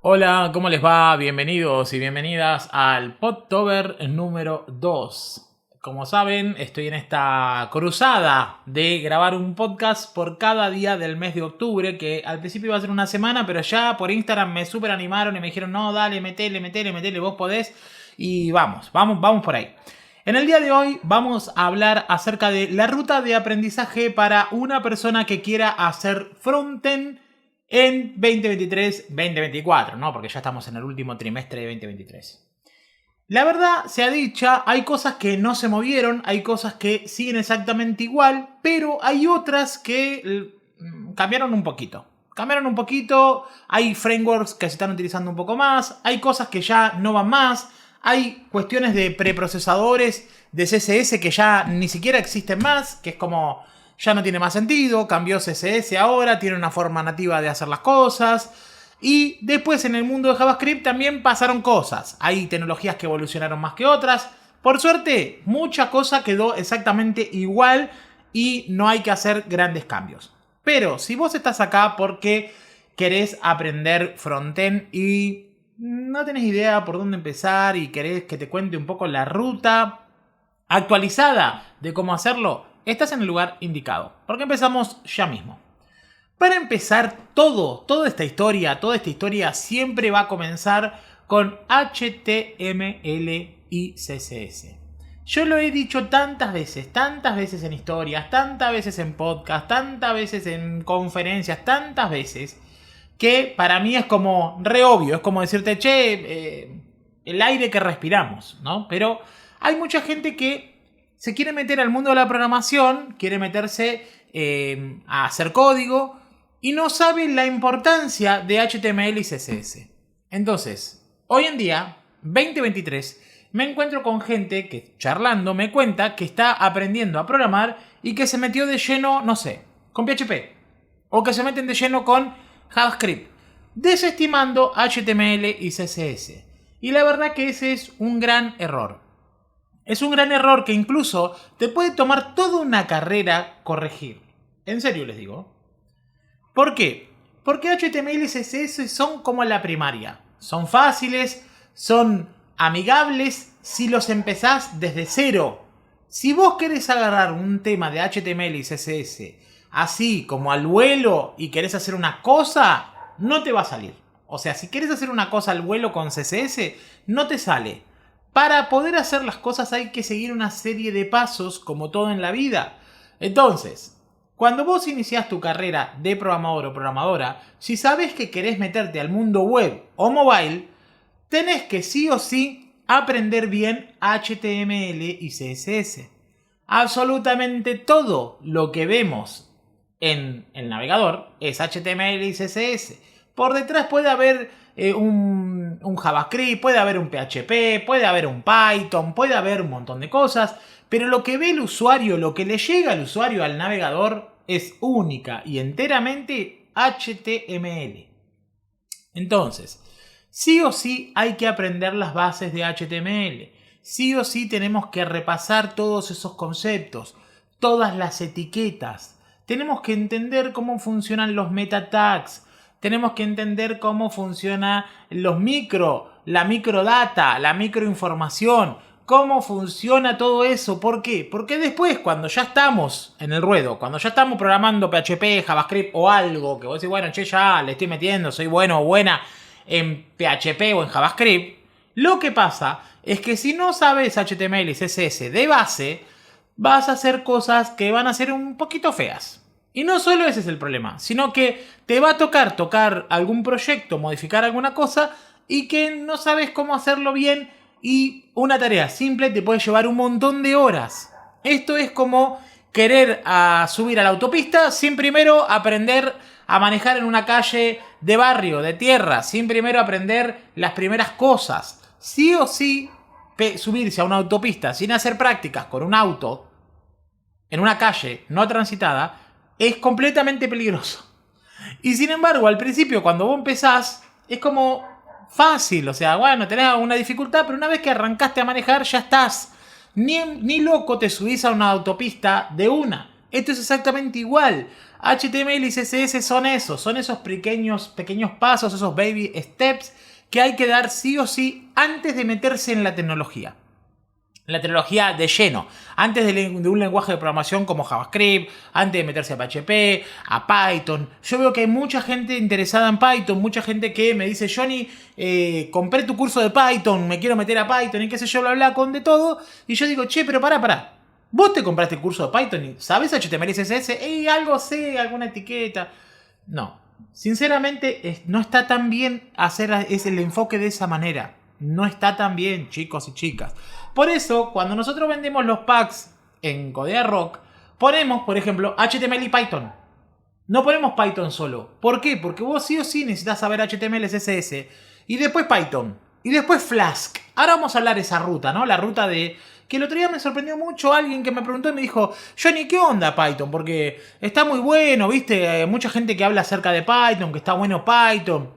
Hola, ¿cómo les va? Bienvenidos y bienvenidas al Podtober número 2. Como saben, estoy en esta cruzada de grabar un podcast por cada día del mes de octubre, que al principio iba a ser una semana, pero ya por Instagram me super animaron y me dijeron, no, dale, metele, vos podés. Y vamos por ahí. En el día de hoy vamos a hablar acerca de la ruta de aprendizaje para una persona que quiera hacer frontend en 2023-2024, ¿no? Porque ya estamos en el último trimestre de 2023. La verdad, sea dicha, hay cosas que no se movieron, hay cosas que siguen exactamente igual, pero hay otras que cambiaron un poquito. Hay frameworks que se están utilizando un poco más, hay cosas que ya no van más, hay cuestiones de preprocesadores de CSS que ya ni siquiera existen más, que es como ya no tiene más sentido, cambió CSS ahora, tiene una forma nativa de hacer las cosas. Y después en el mundo de JavaScript también pasaron cosas. Hay tecnologías que evolucionaron más que otras. Por suerte, mucha cosa quedó exactamente igual y no hay que hacer grandes cambios. Pero si vos estás acá porque querés aprender frontend y no tenés idea por dónde empezar y querés que te cuente un poco la ruta actualizada de cómo hacerlo, estás en el lugar indicado. Porque empezamos ya mismo. Para empezar, toda esta historia siempre va a comenzar con HTML y CSS. Yo lo he dicho tantas veces en historias, tantas veces en podcast, tantas veces en conferencias, tantas veces, que para mí es como re obvio, es como decirte, el aire que respiramos, ¿no? Pero hay mucha gente que se quiere meter al mundo de la programación, quiere meterse a hacer código y no sabe la importancia de HTML y CSS. Entonces, hoy en día, 2023, me encuentro con gente que charlando me cuenta que está aprendiendo a programar y que se metió de lleno, no sé, con PHP. O que se meten de lleno con JavaScript, desestimando HTML y CSS. Y la verdad que ese es un gran error. Es un gran error que incluso te puede tomar toda una carrera corregir. En serio les digo. ¿Por qué? Porque HTML y CSS son como la primaria. Son fáciles, son amigables si los empezás desde cero. Si vos querés agarrar un tema de HTML y CSS así como al vuelo y querés hacer una cosa, no te va a salir. O sea, si querés hacer una cosa al vuelo con CSS, no te sale. Para poder hacer las cosas hay que seguir una serie de pasos, como todo en la vida. Entonces, cuando vos iniciás tu carrera de programador o programadora, si sabés que querés meterte al mundo web o mobile, tenés que sí o sí aprender bien HTML y CSS. Absolutamente todo lo que vemos en el navegador es HTML y CSS. Por detrás puede haber un JavaScript, puede haber un PHP, puede haber un Python, puede haber un montón de cosas, pero lo que ve el usuario, lo que le llega al usuario al navegador es única y enteramente HTML. Entonces, sí o sí hay que aprender las bases de HTML. Sí o sí tenemos que repasar todos esos conceptos, todas las etiquetas. Tenemos que entender cómo funcionan los meta tags. Tenemos que entender cómo funcionan la microdata, la microinformación. Cómo funciona todo eso. ¿Por qué? Porque después, cuando ya estamos en el ruedo, cuando ya estamos programando PHP, JavaScript o algo, que vos decís, bueno, ya le estoy metiendo, soy bueno o buena en PHP o en JavaScript, lo que pasa es que si no sabes HTML y CSS de base, vas a hacer cosas que van a ser un poquito feas. Y no solo ese es el problema, sino que te va a tocar algún proyecto, modificar alguna cosa y que no sabes cómo hacerlo bien y una tarea simple te puede llevar un montón de horas. Esto es como querer subir a la autopista sin primero aprender a manejar en una calle de barrio, de tierra, sin primero aprender las primeras cosas. Sí o sí, subirse a una autopista sin hacer prácticas con un auto en una calle no transitada es completamente peligroso. Y sin embargo, al principio, cuando vos empezás, es como fácil. O sea, bueno, tenés alguna dificultad, pero una vez que arrancaste a manejar, ya estás. Ni loco te subís a una autopista de una. Esto es exactamente igual. HTML y CSS son esos pequeños pasos, esos baby steps que hay que dar sí o sí antes de meterse en la tecnología. La tecnología de lleno, antes de un lenguaje de programación como JavaScript, antes de meterse a PHP, a Python. Yo veo que hay mucha gente interesada en Python, mucha gente que me dice, Johnny, compré tu curso de Python, me quiero meter a Python y qué sé yo, bla bla, con de todo. Y yo digo, che, pero pará. Vos te compraste el curso de Python y ¿sabés HTML y CSS? Algo sé, alguna etiqueta. No, sinceramente no está tan bien hacer el enfoque de esa manera. No está tan bien, chicos y chicas. Por eso, cuando nosotros vendemos los packs en Codea Rock, ponemos, por ejemplo, HTML y Python. No ponemos Python solo. ¿Por qué? Porque vos sí o sí necesitas saber HTML, CSS. Y después Python. Y después Flask. Ahora vamos a hablar de esa ruta, ¿no? La ruta de... Que el otro día me sorprendió mucho alguien que me preguntó y me dijo, Johnny, ¿qué onda Python? Porque está muy bueno, ¿viste? Mucha gente que habla acerca de Python, que está bueno Python.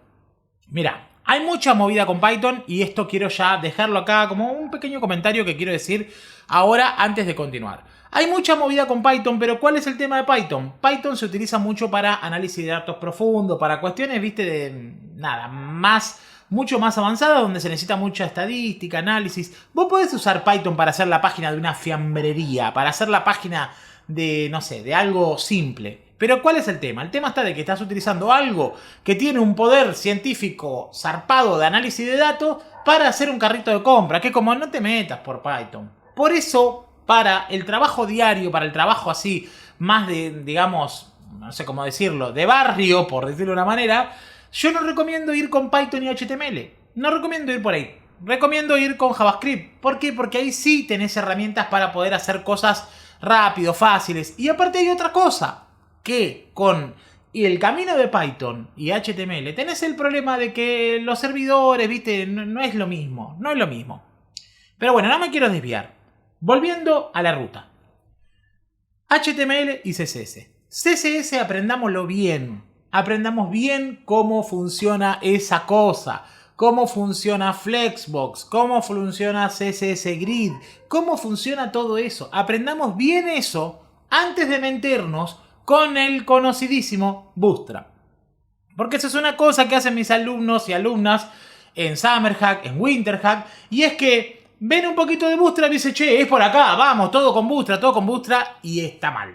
Mira, hay mucha movida con Python y esto quiero ya dejarlo acá como un pequeño comentario que quiero decir ahora antes de continuar. Hay mucha movida con Python, pero ¿cuál es el tema de Python? Python se utiliza mucho para análisis de datos profundo, para cuestiones, viste, de nada, mucho más avanzadas, donde se necesita mucha estadística, análisis. Vos podés usar Python para hacer la página de una fiambrería, para hacer la página de, no sé, de algo simple. Pero ¿cuál es el tema? El tema está de que estás utilizando algo que tiene un poder científico zarpado de análisis de datos para hacer un carrito de compra, que como no te metas por Python. Por eso, para el trabajo diario, para el trabajo así, más de, digamos, no sé cómo decirlo, de barrio, por decirlo de una manera, yo no recomiendo ir con Python y HTML. No recomiendo ir por ahí. Recomiendo ir con JavaScript. ¿Por qué? Porque ahí sí tenés herramientas para poder hacer cosas rápido, fáciles. Y aparte hay otra cosa, que con el camino de Python y HTML tenés el problema de que los servidores, viste, no es lo mismo. No es lo mismo. Pero bueno, no me quiero desviar. Volviendo a la ruta. HTML y CSS. CSS aprendámoslo bien. Aprendamos bien cómo funciona esa cosa. Cómo funciona Flexbox. Cómo funciona CSS Grid. Cómo funciona todo eso. Aprendamos bien eso antes de meternos con el conocidísimo Bootstrap. Porque eso es una cosa que hacen mis alumnos y alumnas en Summerhack, en Winterhack. Y es que ven un poquito de Bootstrap y dicen, che, es por acá, vamos, todo con Bootstrap. Y está mal.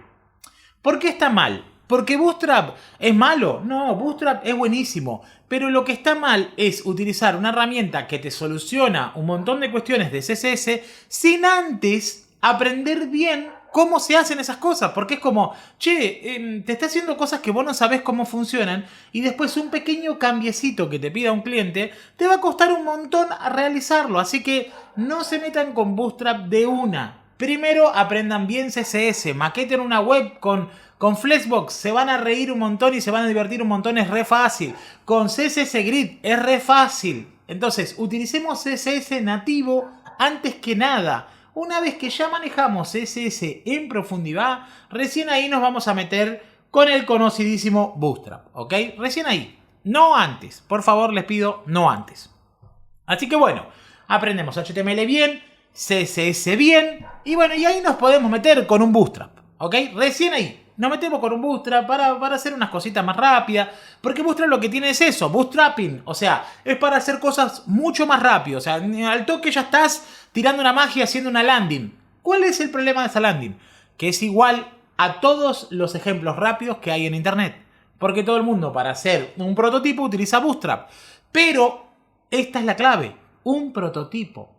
¿Por qué está mal? ¿Porque Bootstrap es malo? No, Bootstrap es buenísimo. Pero lo que está mal es utilizar una herramienta que te soluciona un montón de cuestiones de CSS sin antes aprender bien cómo se hacen esas cosas. Porque es como, che, te está haciendo cosas que vos no sabés cómo funcionan y después un pequeño cambiecito que te pida un cliente te va a costar un montón realizarlo. Así que no se metan con Bootstrap de una. Primero aprendan bien CSS, maqueten una web con Flexbox, se van a reír un montón y se van a divertir un montón, es re fácil. Con CSS Grid es re fácil. Entonces, utilicemos CSS nativo antes que nada. Una vez que ya manejamos CSS en profundidad, recién ahí nos vamos a meter con el conocidísimo Bootstrap, ¿ok? Recién ahí, no antes. Por favor, les pido, no antes. Así que bueno, aprendemos HTML bien, CSS bien, y bueno, y ahí nos podemos meter con un Bootstrap, ¿ok? Recién ahí. Nos metemos con un Bootstrap para hacer unas cositas más rápidas. Porque Bootstrap lo que tiene es eso, bootstrapping. O sea, es para hacer cosas mucho más rápido. O sea, al toque ya estás tirando una magia haciendo una landing. ¿Cuál es el problema de esa landing? Que es igual a todos los ejemplos rápidos que hay en internet. Porque todo el mundo para hacer un prototipo utiliza Bootstrap. Pero esta es la clave, un prototipo.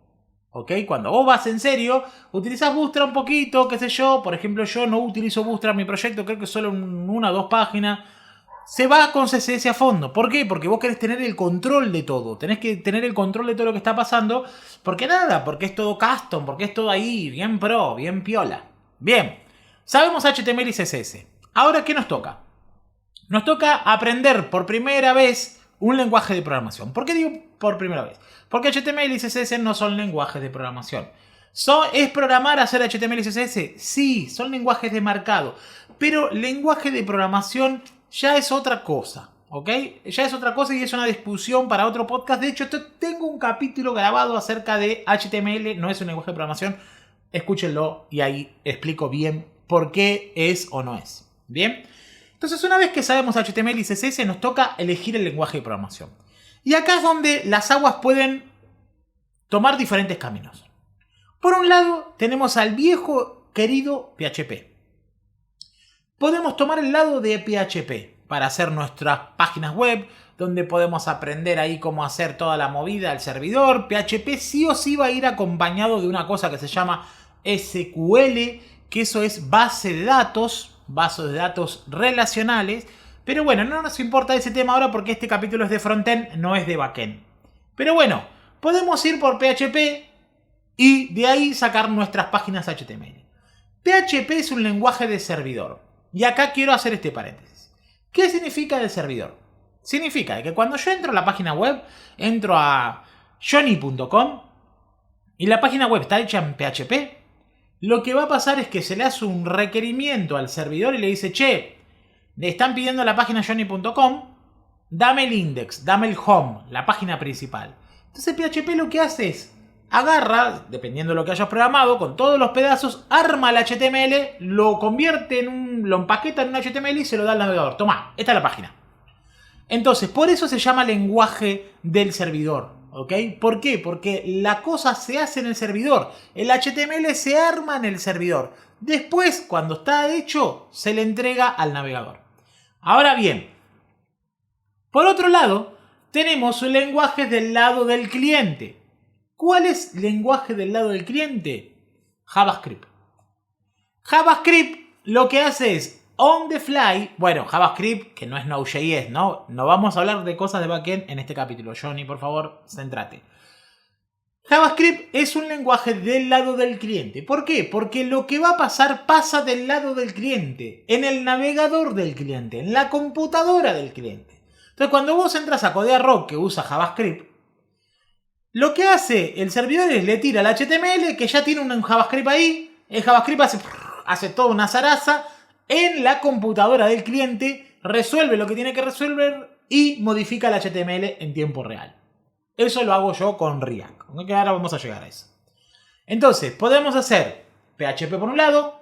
¿Ok? Cuando vos vas en serio, utilizás Bootstrap un poquito, qué sé yo. Por ejemplo, yo no utilizo Bootstrap en mi proyecto, creo que solo en una o dos páginas. Se va con CSS a fondo. ¿Por qué? Porque vos querés tener el control de todo. Tenés que tener el control de todo lo que está pasando. Porque nada, porque es todo custom, porque es todo ahí, bien pro, bien piola. Bien, sabemos HTML y CSS. Ahora, ¿qué nos toca? Nos toca aprender por primera vez un lenguaje de programación. ¿Por qué digo por primera vez? Porque HTML y CSS no son lenguajes de programación. ¿Es programar hacer HTML y CSS? Sí, son lenguajes de marcado. Pero lenguaje de programación ya es otra cosa. ¿Ok? Ya es otra cosa y es una discusión para otro podcast. De hecho, tengo un capítulo grabado acerca de HTML. No es un lenguaje de programación. Escúchenlo y ahí explico bien por qué es o no es. Bien. Entonces, una vez que sabemos HTML y CSS, nos toca elegir el lenguaje de programación. Y acá es donde las aguas pueden tomar diferentes caminos. Por un lado, tenemos al viejo querido PHP. Podemos tomar el lado de PHP para hacer nuestras páginas web, donde podemos aprender ahí cómo hacer toda la movida del servidor. PHP sí o sí va a ir acompañado de una cosa que se llama SQL, que eso es base de datos relacionales. Pero bueno, no nos importa ese tema ahora porque este capítulo es de frontend, no es de backend. Pero bueno, podemos ir por PHP y de ahí sacar nuestras páginas HTML. PHP es un lenguaje de servidor. Y acá quiero hacer este paréntesis. ¿Qué significa de servidor? Significa que cuando yo entro a la página web, entro a johnny.com y la página web está hecha en PHP, lo que va a pasar es que se le hace un requerimiento al servidor y le dice, che, le están pidiendo la página johnny.com, dame el index, dame el home, la página principal. Entonces PHP lo que hace es, agarra, dependiendo de lo que hayas programado, con todos los pedazos, arma el HTML, lo convierte lo empaqueta en un HTML y se lo da al navegador. Toma, esta es la página. Entonces, por eso se llama lenguaje del servidor, ¿ok? ¿Por qué? Porque la cosa se hace en el servidor. El HTML se arma en el servidor. Después, cuando está hecho, se le entrega al navegador. Ahora bien, por otro lado, tenemos lenguajes del lado del cliente. ¿Cuál es el lenguaje del lado del cliente? JavaScript. JavaScript lo que hace es on the fly, bueno, JavaScript, que no es Node.js, ¿no? No vamos a hablar de cosas de backend en este capítulo. Johnny, por favor, céntrate. JavaScript es un lenguaje del lado del cliente. ¿Por qué? Porque lo que va a pasar pasa del lado del cliente, en el navegador del cliente, en la computadora del cliente. Entonces, cuando vos entras a Codear que usa JavaScript, lo que hace el servidor es le tira el HTML, que ya tiene un JavaScript ahí. El JavaScript hace toda una zaraza en la computadora del cliente, resuelve lo que tiene que resolver y modifica el HTML en tiempo real. Eso lo hago yo con React. Aunque ahora vamos a llegar a eso. Entonces, podemos hacer PHP por un lado,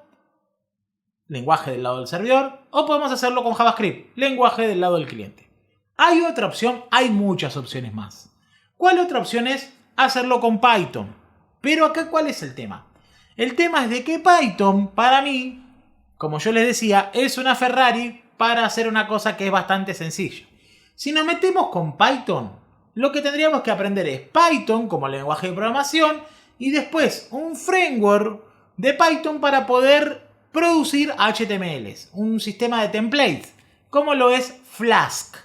lenguaje del lado del servidor, o podemos hacerlo con JavaScript, lenguaje del lado del cliente. Hay otra opción, hay muchas opciones más. ¿Cuál otra opción es? Hacerlo con Python. Pero acá, ¿cuál es el tema? El tema es de que Python, para mí, como yo les decía, es una Ferrari para hacer una cosa que es bastante sencilla. Si nos metemos con Python, lo que tendríamos que aprender es Python como lenguaje de programación y después un framework de Python para poder producir HTMLs, un sistema de templates, como lo es Flask.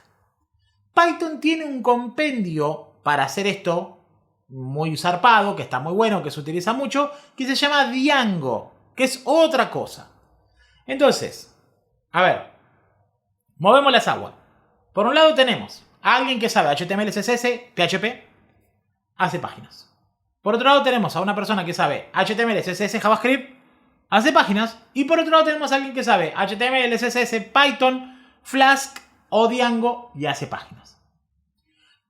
Python tiene un compendio para hacer esto muy zarpado, que está muy bueno, que se utiliza mucho, que se llama Django, que es otra cosa. Entonces, a ver, movemos las aguas. Por un lado tenemos a alguien que sabe HTML, CSS, PHP, hace páginas. Por otro lado tenemos a una persona que sabe HTML, CSS, JavaScript, hace páginas. Y por otro lado tenemos a alguien que sabe HTML, CSS, Python, Flask o Django y hace páginas.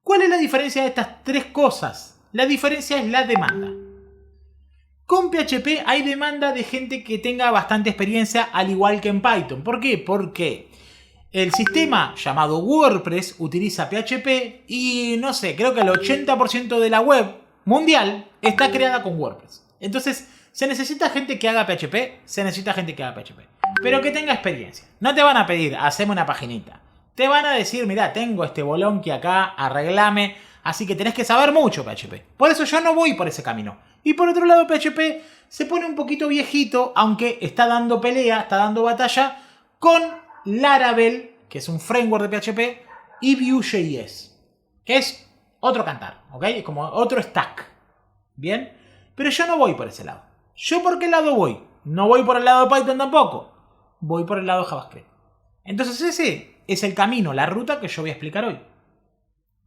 ¿Cuál es la diferencia de estas tres cosas? La diferencia es la demanda. Con PHP hay demanda de gente que tenga bastante experiencia, al igual que en Python. ¿Por qué? Porque el sistema llamado WordPress utiliza PHP y no sé, creo que el 80% de la web mundial está creada con WordPress. Entonces, ¿se necesita gente que haga PHP? Se necesita gente que haga PHP. Pero que tenga experiencia. No te van a pedir, haceme una paginita. Te van a decir, mirá, tengo este bolonqui acá, arreglame. Así que tenés que saber mucho PHP. Por eso yo no voy por ese camino. Y por otro lado, PHP se pone un poquito viejito, aunque está dando pelea, está dando batalla con Laravel, que es un framework de PHP, y Vue.js, que es otro cantar, ¿ok? Es como otro stack. ¿Bien? Pero yo no voy por ese lado. ¿Yo por qué lado voy? No voy por el lado de Python tampoco. Voy por el lado de JavaScript. Entonces ese es el camino, la ruta que yo voy a explicar hoy.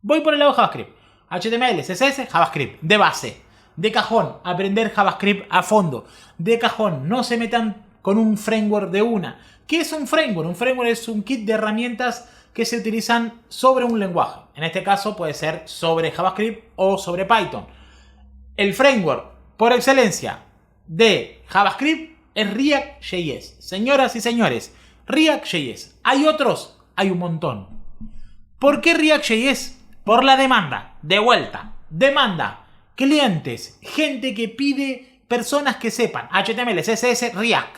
Voy por el lado de JavaScript. HTML, CSS, JavaScript. De base. De cajón. Aprender JavaScript a fondo. De cajón. No se metan con un framework de una. ¿Qué es un framework? Un framework es un kit de herramientas que se utilizan sobre un lenguaje. En este caso puede ser sobre JavaScript o sobre Python. El framework por excelencia de JavaScript es React.js. Señoras y señores, React.js. ¿Hay otros? Hay un montón. ¿Por qué React.js? Por la demanda. De vuelta. Demanda. Clientes. Gente que pide personas que sepan HTML, CSS, React.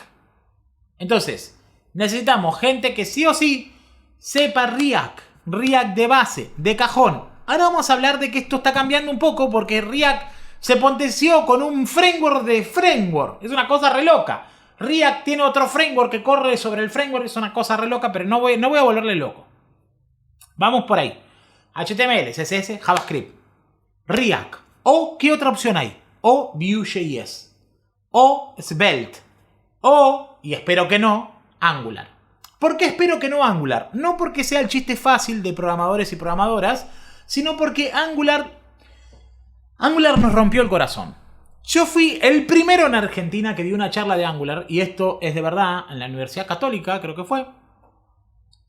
Entonces, necesitamos gente que sí o sí sepa React. React de base, de cajón. Ahora vamos a hablar de que esto está cambiando un poco porque React se potenció con un framework de framework. Es una cosa re loca. React tiene otro framework que corre sobre el framework. Es una cosa re loca, pero no voy a volverle loco. Vamos por ahí. HTML, CSS, JavaScript. React. ¿O qué otra opción hay? O Vue.js. O Svelte. O, y espero que no, Angular. ¿Por qué espero que no Angular? No porque sea el chiste fácil de programadores y programadoras, sino porque Angular nos rompió el corazón. Yo fui el primero en Argentina que dio una charla de Angular, y esto es de verdad, en la Universidad Católica, creo que fue.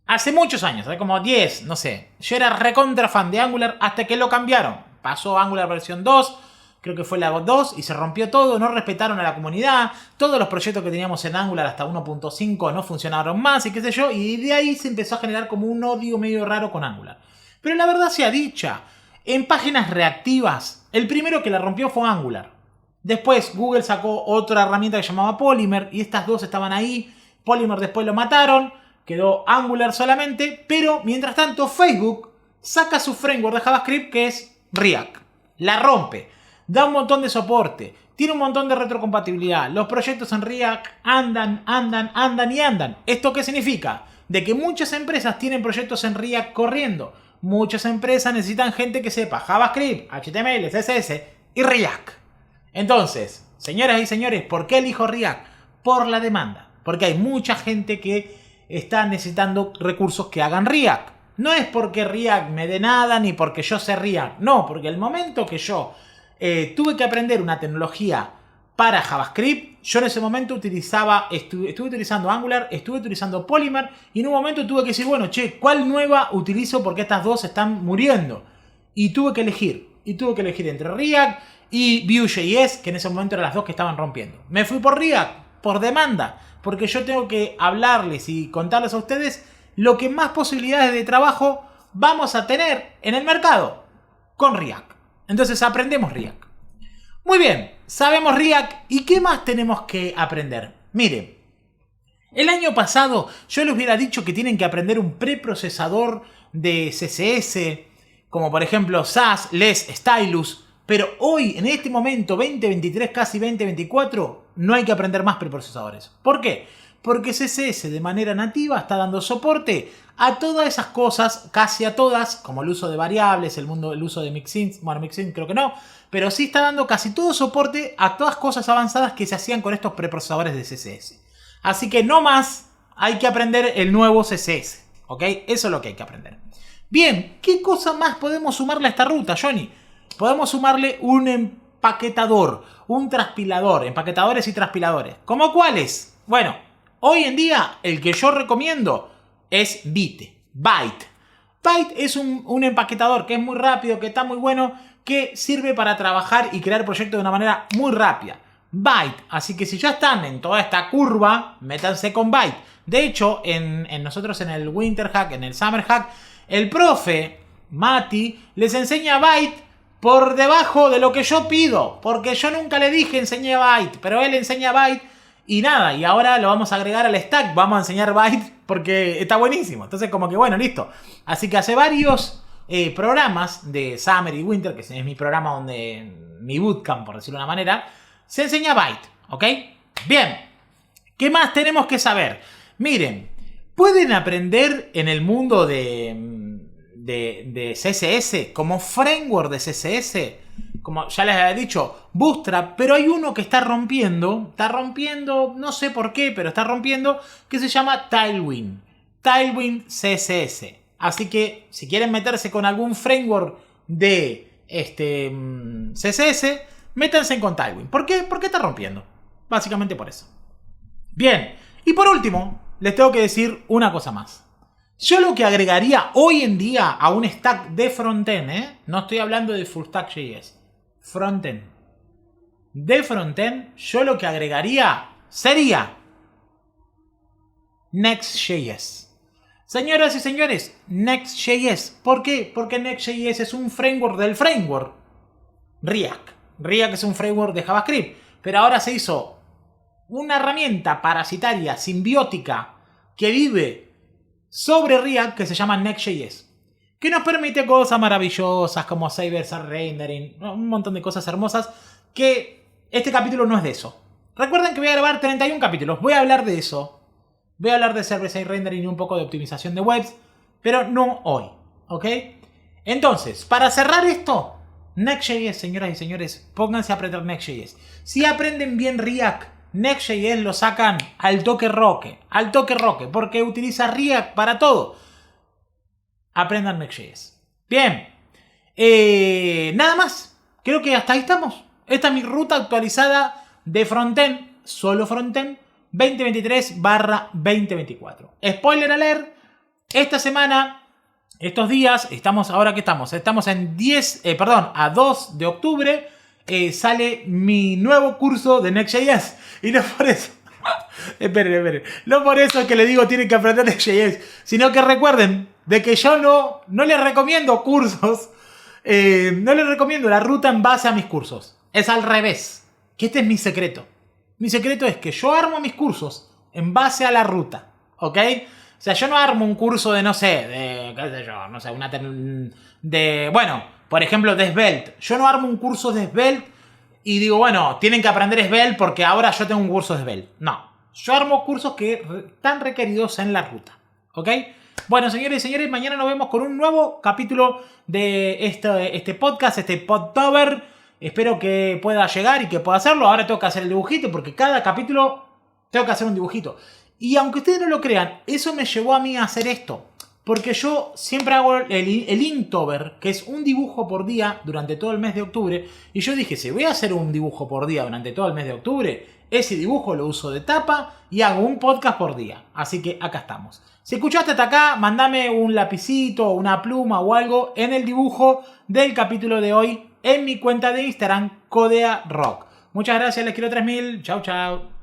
Hace muchos años, hace como 10, no sé. Yo era recontra fan de Angular hasta que lo cambiaron. Pasó Angular versión 2, creo que fue la 2, y se rompió todo, no respetaron a la comunidad. Todos los proyectos que teníamos en Angular hasta 1.5 no funcionaron más, y qué sé yo. Y de ahí se empezó a generar como un odio medio raro con Angular. Pero la verdad sea dicha, en páginas reactivas, el primero que la rompió fue Angular. Después Google sacó otra herramienta que se llamaba Polymer, y estas dos estaban ahí. Polymer después lo mataron, quedó Angular solamente, pero mientras tanto Facebook saca su framework de JavaScript que es React. La rompe, da un montón de soporte, tiene un montón de retrocompatibilidad. Los proyectos en React andan. ¿Esto qué significa? De que muchas empresas tienen proyectos en React corriendo. Muchas empresas necesitan gente que sepa JavaScript, HTML, CSS y React. Entonces, señoras y señores, ¿por qué elijo React? Por la demanda. Porque hay mucha gente que está necesitando recursos que hagan React. No es porque React me dé nada ni porque yo sé React. No, porque el momento que yo tuve que aprender una tecnología para JavaScript, yo en ese momento estuve utilizando Angular, estuve utilizando Polymer, y en un momento tuve que decir, bueno, che, ¿cuál nueva utilizo? Porque estas dos están muriendo. Y tuve que elegir entre React y Vue.js, que en ese momento eran las dos que estaban rompiendo. Me fui por React, por demanda, porque yo tengo que hablarles y contarles a ustedes lo que más posibilidades de trabajo vamos a tener en el mercado con React. Entonces aprendemos React. Muy bien, sabemos React, ¿y qué más tenemos que aprender? Miren, el año pasado yo les hubiera dicho que tienen que aprender un preprocesador de CSS, como por ejemplo Sass, Less, Stylus. Pero hoy, en este momento, 2023, casi 2024, no hay que aprender más preprocesadores. ¿Por qué? Porque CSS de manera nativa está dando soporte a todas esas cosas, casi a todas, como el uso de variables, el uso de mixins. Bueno, mixin creo que no, pero sí está dando casi todo soporte a todas cosas avanzadas que se hacían con estos preprocesadores de CSS. Así que no más, hay que aprender el nuevo CSS, ¿ok? Eso es lo que hay que aprender. Bien, ¿qué cosa más podemos sumarle a esta ruta, Johnny? Podemos sumarle un empaquetador, un transpilador, empaquetadores y transpiladores. ¿Cómo cuáles? Bueno, hoy en día el que yo recomiendo es Byte. Byte es un empaquetador que es muy rápido, que está muy bueno, que sirve para trabajar y crear proyectos de una manera muy rápida. Byte, así que si ya están en toda esta curva, métanse con Byte. De hecho, nosotros en el Winter Hack, en el Summer Hack, el profe Mati les enseña Byte por debajo de lo que yo pido, porque yo nunca le dije enseñé Byte, pero él enseña Byte y nada, y ahora lo vamos a agregar al stack, vamos a enseñar Byte porque está buenísimo. Entonces como que bueno, listo. Así que hace varios programas de Summer y Winter, que es mi programa donde, mi bootcamp por decirlo de una manera, se enseña Byte, ¿ok? Bien, ¿qué más tenemos que saber? Miren, pueden aprender en el mundo de CSS, como framework de CSS, como ya les había dicho, Bootstrap, pero hay uno que está rompiendo, no sé por qué, pero está rompiendo, que se llama Tailwind CSS. Así que si quieren meterse con algún framework de CSS, métanse con Tailwind. ¿Por qué? Porque está rompiendo. Básicamente por eso. Bien, y por último, les tengo que decir una cosa más. Yo lo que agregaría hoy en día a un stack de frontend, no estoy hablando de full stack JS, frontend. De frontend, yo lo que agregaría sería Next.js. Señoras y señores, Next.js. ¿Por qué? Porque Next.js es un framework del framework React. React es un framework de JavaScript, pero ahora se hizo una herramienta parasitaria, simbiótica, que vive sobre React, que se llama Next.js, que nos permite cosas maravillosas como server-side rendering, un montón de cosas hermosas, que este capítulo no es de eso. Recuerden que voy a grabar 31 capítulos, voy a hablar de eso. Voy a hablar de server-side rendering y un poco de optimización de webs, pero no hoy, ¿ok? Entonces, para cerrar esto, Next.js, señoras y señores, pónganse a aprender Next.js. Si aprenden bien React, Next.js lo sacan al toque roque, porque utiliza React para todo. Aprendan Next.js. Bien, nada más. Creo que hasta ahí estamos. Esta es mi ruta actualizada de frontend, solo frontend, 2023/2024. Spoiler alert, esta semana, estos días, ahora que estamos en a 2 de octubre, sale mi nuevo curso de Next.js. Y no por eso, esperen, no por eso es que le digo tienen que aprender Next.js, sino que recuerden de que yo no les recomiendo cursos, no les recomiendo la ruta en base a mis cursos. Es al revés, que este es mi secreto. Mi secreto es que yo armo mis cursos en base a la ruta, ¿ok? O sea, yo no armo un curso de, no sé, por ejemplo, de Svelte. Yo no armo un curso de Svelte y digo, bueno, tienen que aprender Svelte porque ahora yo tengo un curso de Svelte. No, yo armo cursos que están requeridos en la ruta, ¿ok? Bueno, señores y señores, mañana nos vemos con un nuevo capítulo de este podcast, este Podtober. Espero que pueda llegar y que pueda hacerlo. Ahora tengo que hacer el dibujito porque cada capítulo tengo que hacer un dibujito. Y aunque ustedes no lo crean, eso me llevó a mí a hacer esto. Porque yo siempre hago el Inktober, que es un dibujo por día durante todo el mes de octubre. Y yo dije, si voy a hacer un dibujo por día durante todo el mes de octubre, ese dibujo lo uso de tapa y hago un podcast por día. Así que acá estamos. Si escuchaste hasta acá, mandame un lapicito, una pluma o algo en el dibujo del capítulo de hoy en mi cuenta de Instagram, Codea Rock. Muchas gracias, les quiero 3000. Chau, chau.